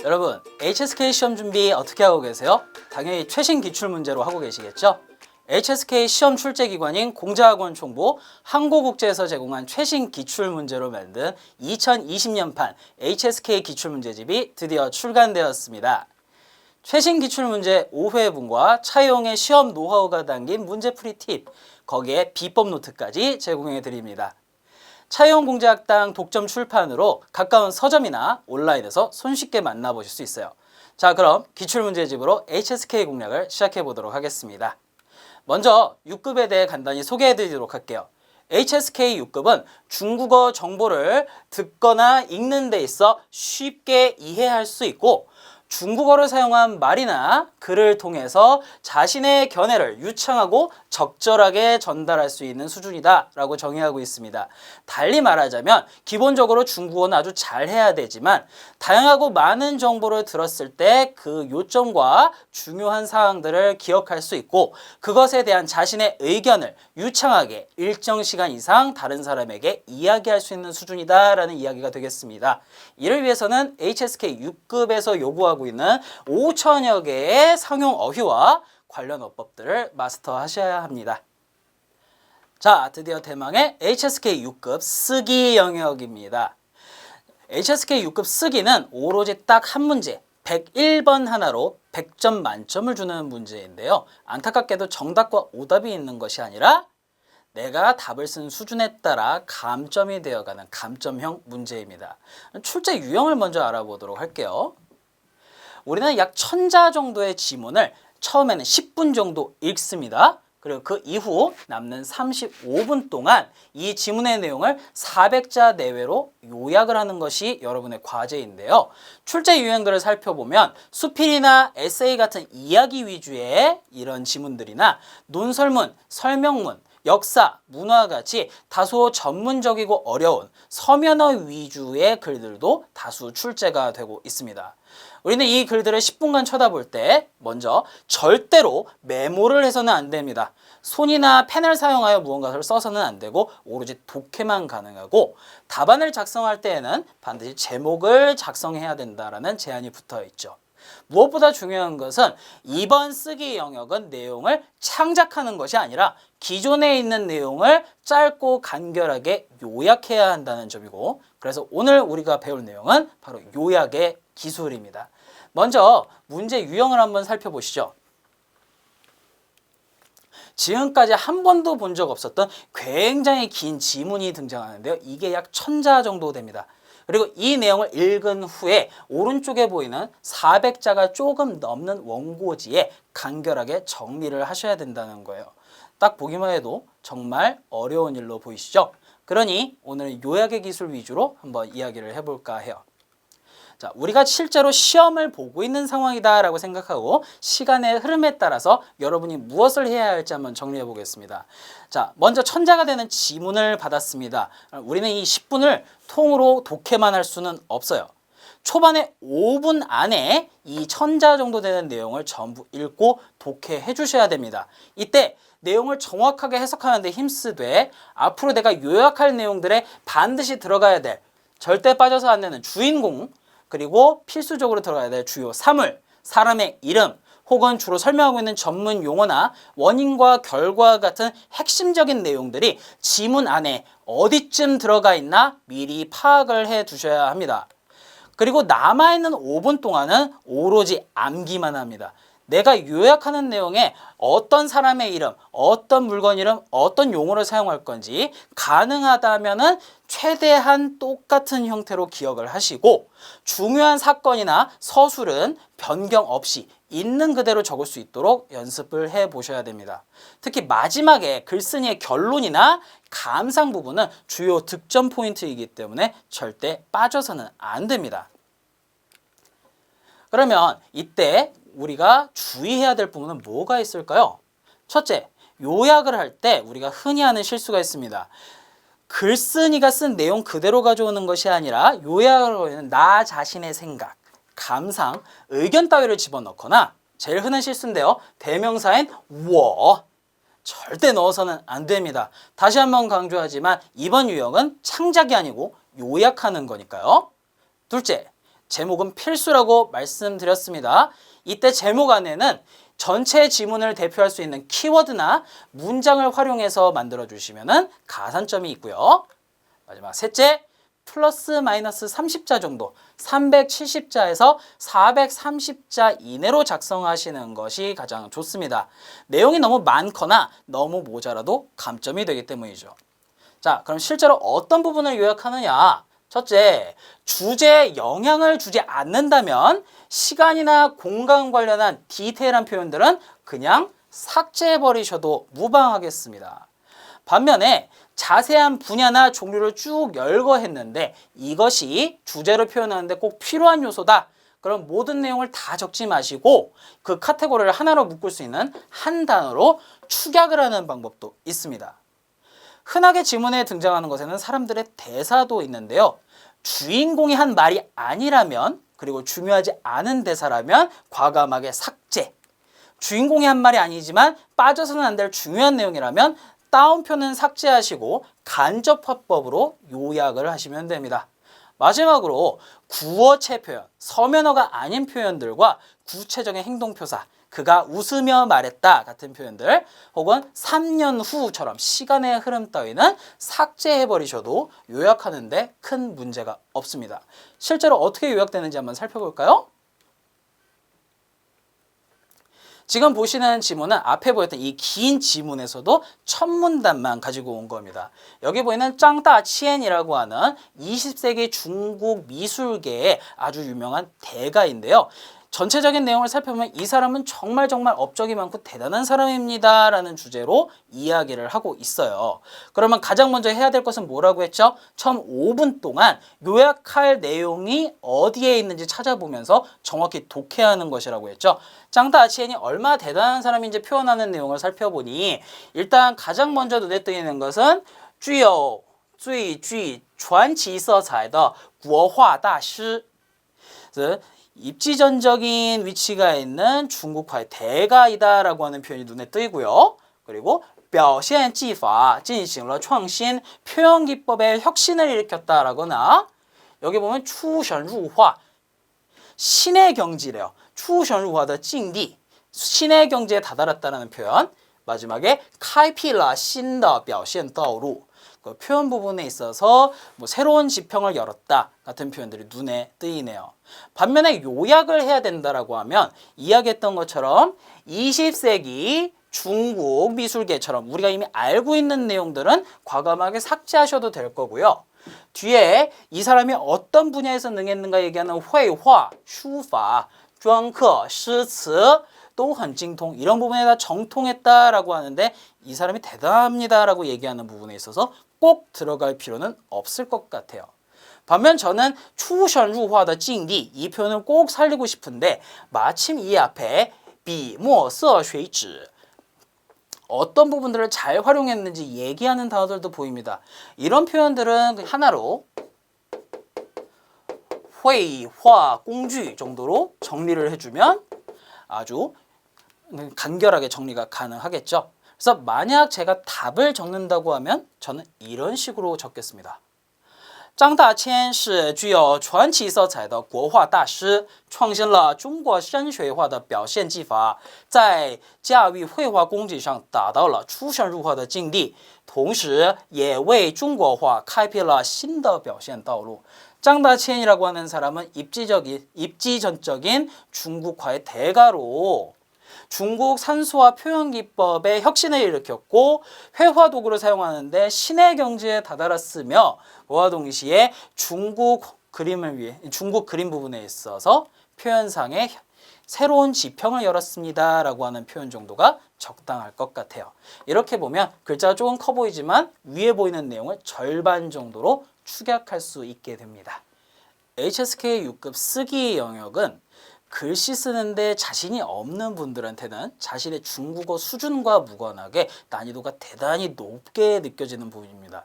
여러분, HSK 시험 준비 어떻게 하고 계세요? 당연히 최신 기출 문제로 하고 계시겠죠? HSK 시험 출제기관인 공자학원 총부 한국국제에서 제공한 최신 기출 문제로 만든 2020년판 HSK 기출 문제집이 드디어 출간되었습니다. 최신 기출 문제 5회분과 차이용의 시험 노하우가 담긴 문제풀이 팁, 거기에 비법 노트까지 제공해 드립니다. 차이용 공자학당 독점 출판으로 가까운 서점이나 온라인에서 손쉽게 만나보실 수 있어요. 자, 그럼 기출문제집으로 HSK 공략을 시작해 보도록 하겠습니다. 먼저 6급에 대해 간단히 소개해 드리도록 할게요. HSK 6급은 중국어 정보를 듣거나 읽는 데 있어 쉽게 이해할 수 있고 중국어를 사용한 말이나 글을 통해서 자신의 견해를 유창하고 적절하게 전달할 수 있는 수준이다 라고 정의하고 있습니다. 달리 말하자면 기본적으로 중국어는 아주 잘해야 되지만 다양하고 많은 정보를 들었을 때 그 요점과 중요한 사항들을 기억할 수 있고 그것에 대한 자신의 의견을 유창하게 일정 시간 이상 다른 사람에게 이야기할 수 있는 수준이다 라는 이야기가 되겠습니다. 이를 위해서는 HSK 6급에서 요구하고 있는 5천여 개의 상용 어휘와 관련 어법들을 마스터하셔야 합니다. 자, 드디어 대망의 HSK 6급 쓰기 영역입니다. HSK 6급 쓰기는 오로지 딱 한 문제, 101번 하나로 100점 만점을 주는 문제인데요. 안타깝게도 정답과 오답이 있는 것이 아니라 내가 답을 쓴 수준에 따라 감점이 되어가는 감점형 문제입니다. 출제 유형을 먼저 알아보도록 할게요. 우리는 약 1000자 정도의 지문을 처음에는 10분 정도 읽습니다. 그리고 그 이후 남는 35분 동안 이 지문의 내용을 400자 내외로 요약을 하는 것이 여러분의 과제인데요. 출제 유형들을 살펴보면 수필이나 에세이 같은 이야기 위주의 이런 지문들이나 논설문, 설명문, 역사, 문화 같이 다소 전문적이고 어려운 서면어 위주의 글들도 다수 출제가 되고 있습니다. 우리는 이 글들을 10분간 쳐다볼 때 먼저 절대로 메모를 해서는 안 됩니다. 손이나 펜을 사용하여 무언가를 써서는 안 되고 오로지 독해만 가능하고 답안을 작성할 때에는 반드시 제목을 작성해야 된다라는 제한이 붙어 있죠. 무엇보다 중요한 것은 이번 쓰기 영역은 내용을 창작하는 것이 아니라 기존에 있는 내용을 짧고 간결하게 요약해야 한다는 점이고 그래서 오늘 우리가 배울 내용은 바로 요약의 기술입니다. 먼저 문제 유형을 한번 살펴보시죠. 지금까지 한 번도 본 적 없었던 굉장히 긴 지문이 등장하는데요. 이게 약 1000자 정도 됩니다. 그리고 이 내용을 읽은 후에 오른쪽에 보이는 400자가 조금 넘는 원고지에 간결하게 정리를 하셔야 된다는 거예요. 딱 보기만 해도 정말 어려운 일로 보이시죠? 그러니 오늘 요약의 기술 위주로 한번 이야기를 해볼까 해요. 자, 우리가 실제로 시험을 보고 있는 상황이다 라고 생각하고 시간의 흐름에 따라서 여러분이 무엇을 해야 할지 한번 정리해 보겠습니다. 자, 먼저 1000자가 되는 지문을 받았습니다. 우리는 이 10분을 통으로 독해만 할 수는 없어요. 초반에 5분 안에 이 1000자 정도 되는 내용을 전부 읽고 독해해 주셔야 됩니다. 이때 내용을 정확하게 해석하는 데 힘쓰되 앞으로 내가 요약할 내용들에 반드시 들어가야 될 절대 빠져서 안 되는 주인공 그리고 필수적으로 들어가야 될 주요 사물, 사람의 이름 혹은 주로 설명하고 있는 전문 용어나 원인과 결과 같은 핵심적인 내용들이 지문 안에 어디쯤 들어가 있나 미리 파악을 해 두셔야 합니다. 그리고 남아있는 5분 동안은 오로지 암기만 합니다. 내가 요약하는 내용에 어떤 사람의 이름, 어떤 물건 이름, 어떤 용어를 사용할 건지 가능하다면은 최대한 똑같은 형태로 기억을 하시고 중요한 사건이나 서술은 변경 없이 있는 그대로 적을 수 있도록 연습을 해 보셔야 됩니다. 특히 마지막에 글쓴이의 결론이나 감상 부분은 주요 득점 포인트이기 때문에 절대 빠져서는 안 됩니다. 그러면 이때 우리가 주의해야 될 부분은 뭐가 있을까요? 첫째, 요약을 할 때 우리가 흔히 하는 실수가 있습니다. 글쓴이가 쓴 내용 그대로 가져오는 것이 아니라 요약을 하는 나 자신의 생각, 감상, 의견 따위를 집어넣거나 제일 흔한 실수인데요. 대명사인 워 절대 넣어서는 안 됩니다. 다시 한번 강조하지만 이번 유형은 창작이 아니고 요약하는 거니까요. 둘째, 제목은 필수라고 말씀드렸습니다. 이때 제목 안에는 전체 지문을 대표할 수 있는 키워드나 문장을 활용해서 만들어 주시면 가산점이 있고요. 마지막 셋째, 플러스 마이너스 30자 정도, 370자에서 430자 이내로 작성하시는 것이 가장 좋습니다. 내용이 너무 많거나 너무 모자라도 감점이 되기 때문이죠. 자, 그럼 실제로 어떤 부분을 요약하느냐? 첫째, 주제에 영향을 주지 않는다면 시간이나 공간 관련한 디테일한 표현들은 그냥 삭제해버리셔도 무방하겠습니다. 반면에 자세한 분야나 종류를 쭉 열거했는데 이것이 주제로 표현하는데 꼭 필요한 요소다. 그럼 모든 내용을 다 적지 마시고 그 카테고리를 하나로 묶을 수 있는 한 단어로 축약을 하는 방법도 있습니다. 흔하게 지문에 등장하는 것에는 사람들의 대사도 있는데요. 주인공이 한 말이 아니라면, 그리고 중요하지 않은 대사라면 과감하게 삭제. 주인공이 한 말이 아니지만 빠져서는 안 될 중요한 내용이라면 따옴표는 삭제하시고 간접화법으로 요약을 하시면 됩니다. 마지막으로 구어체 표현, 서면어가 아닌 표현들과 구체적인 행동표사, 그가 웃으며 말했다 같은 표현들, 혹은 3년 후처럼 시간의 흐름 따위는 삭제해버리셔도 요약하는데 큰 문제가 없습니다. 실제로 어떻게 요약되는지 한번 살펴볼까요? 지금 보시는 지문은 앞에 보였던 이 긴 지문에서도 첫 문단만 가지고 온 겁니다. 여기 보이는 짱다치엔이라고 하는 20세기 중국 미술계의 아주 유명한 대가인데요. 전체적인 내용을 살펴보면 이 사람은 정말 업적이 많고 대단한 사람입니다 라는 주제로 이야기를 하고 있어요. 그러면 가장 먼저 해야 될 것은 뭐라고 했죠? 처음 5분 동안 요약할 내용이 어디에 있는지 찾아보면서 정확히 독해하는 것이라고 했죠. 짱다치엔이 얼마나 대단한 사람인지 표현하는 내용을 살펴보니 일단 가장 먼저 눈에 띄는 것은 具有最具传奇色彩的国画大师. 입지전적인 위치가 있는 중국화의 대가이다라고 하는 표현이 눈에 띄고요. 그리고 表现技法进行了创新, 표현 기법의 혁신을 일으켰다라거나, 여기 보면 出神入化, 신의 경지래요. 出神入化的境地, 신의 경지에 다다랐다는 표현. 마지막에 开辟了新的表现道路, 그 표현 부분에 있어서 뭐 새로운 지평을 열었다 같은 표현들이 눈에 띄네요. 반면에 요약을 해야 된다라고 하면 이야기했던 것처럼 20세기 중국 미술계처럼 우리가 이미 알고 있는 내용들은 과감하게 삭제하셔도 될 거고요. 뒤에 이 사람이 어떤 분야에서 능했는가 얘기하는 绘画, 书法, 专科, 诗词, 또很精通, 이런 부분에 다 정통했다라고 하는데 이 사람이 대단합니다라고 얘기하는 부분에 있어서 꼭 들어갈 필요는 없을 것 같아요. 반면 저는 出神入化的境地, 이 표현을 꼭 살리고 싶은데 마침 이 앞에 笔墨色水纸, 어떤 부분들을 잘 활용했는지 얘기하는 단어들도 보입니다. 이런 표현들은 하나로 绘画工具 정도로 정리를 해주면 아주 간결하게 정리가 가능하겠죠. 그래서 만약 제가 답을 적는다고 하면 저는 이런 식으로 적겠습니다. 张大千是具有传奇色彩的国画大师，创新了中国山水画的表现技法，在驾驭绘画功底上达到了出神入化的境地，同时也为中国画开辟了新的表现道路。 짱다치엔이라고 하는 사람은 입지전적인 중국화의 대가로 중국 산수화 표현 기법의 혁신을 일으켰고 회화 도구를 사용하는데 신의 경지에 다다랐으며 그와 동시에 중국 그림 부분에 있어서 표현상의 새로운 지평을 열었습니다 라고 하는 표현 정도가 적당할 것 같아요. 이렇게 보면 글자가 조금 커 보이지만 위에 보이는 내용을 절반 정도로 축약할 수 있게 됩니다. HSK 6급 쓰기 영역은 글씨 쓰는데 자신이 없는 분들한테는 자신의 중국어 수준과 무관하게 난이도가 대단히 높게 느껴지는 부분입니다.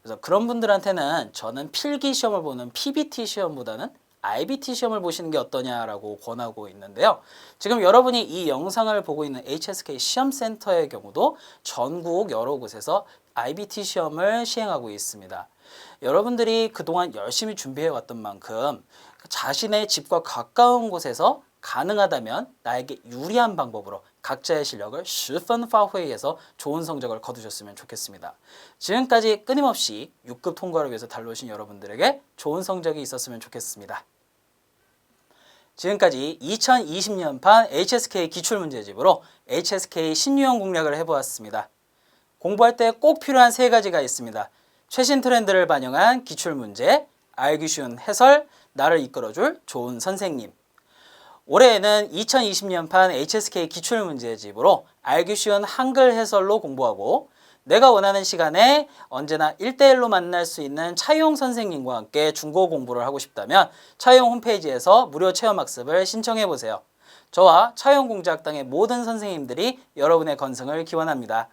그래서 그런 분들한테는 저는 필기 시험을 보는 PBT 시험보다는 IBT 시험을 보시는 게 어떠냐라고 권하고 있는데요. 지금 여러분이 이 영상을 보고 있는 HSK 시험센터의 경우도 전국 여러 곳에서 IBT 시험을 시행하고 있습니다. 여러분들이 그동안 열심히 준비해 왔던 만큼 자신의 집과 가까운 곳에서 가능하다면 나에게 유리한 방법으로 각자의 실력을 10分发挥해서 좋은 성적을 거두셨으면 좋겠습니다. 지금까지 끊임없이 6급 통과를 위해서 달려오신 여러분들에게 좋은 성적이 있었으면 좋겠습니다. 지금까지 2020년판 HSK 기출문제집으로 HSK 신유형 공략을 해보았습니다. 공부할 때 꼭 필요한 3가지가 있습니다. 최신 트렌드를 반영한 기출문제, 알기 쉬운 해설, 나를 이끌어줄 좋은 선생님. 올해에는 2020년판 HSK 기출문제집으로 알기 쉬운 한글 해설로 공부하고 내가 원하는 시간에 언제나 1대1로 만날 수 있는 차용 선생님과 함께 중고 공부를 하고 싶다면 차용 홈페이지에서 무료 체험학습을 신청해보세요. 저와 차용 공작당의 모든 선생님들이 여러분의 건승을 기원합니다.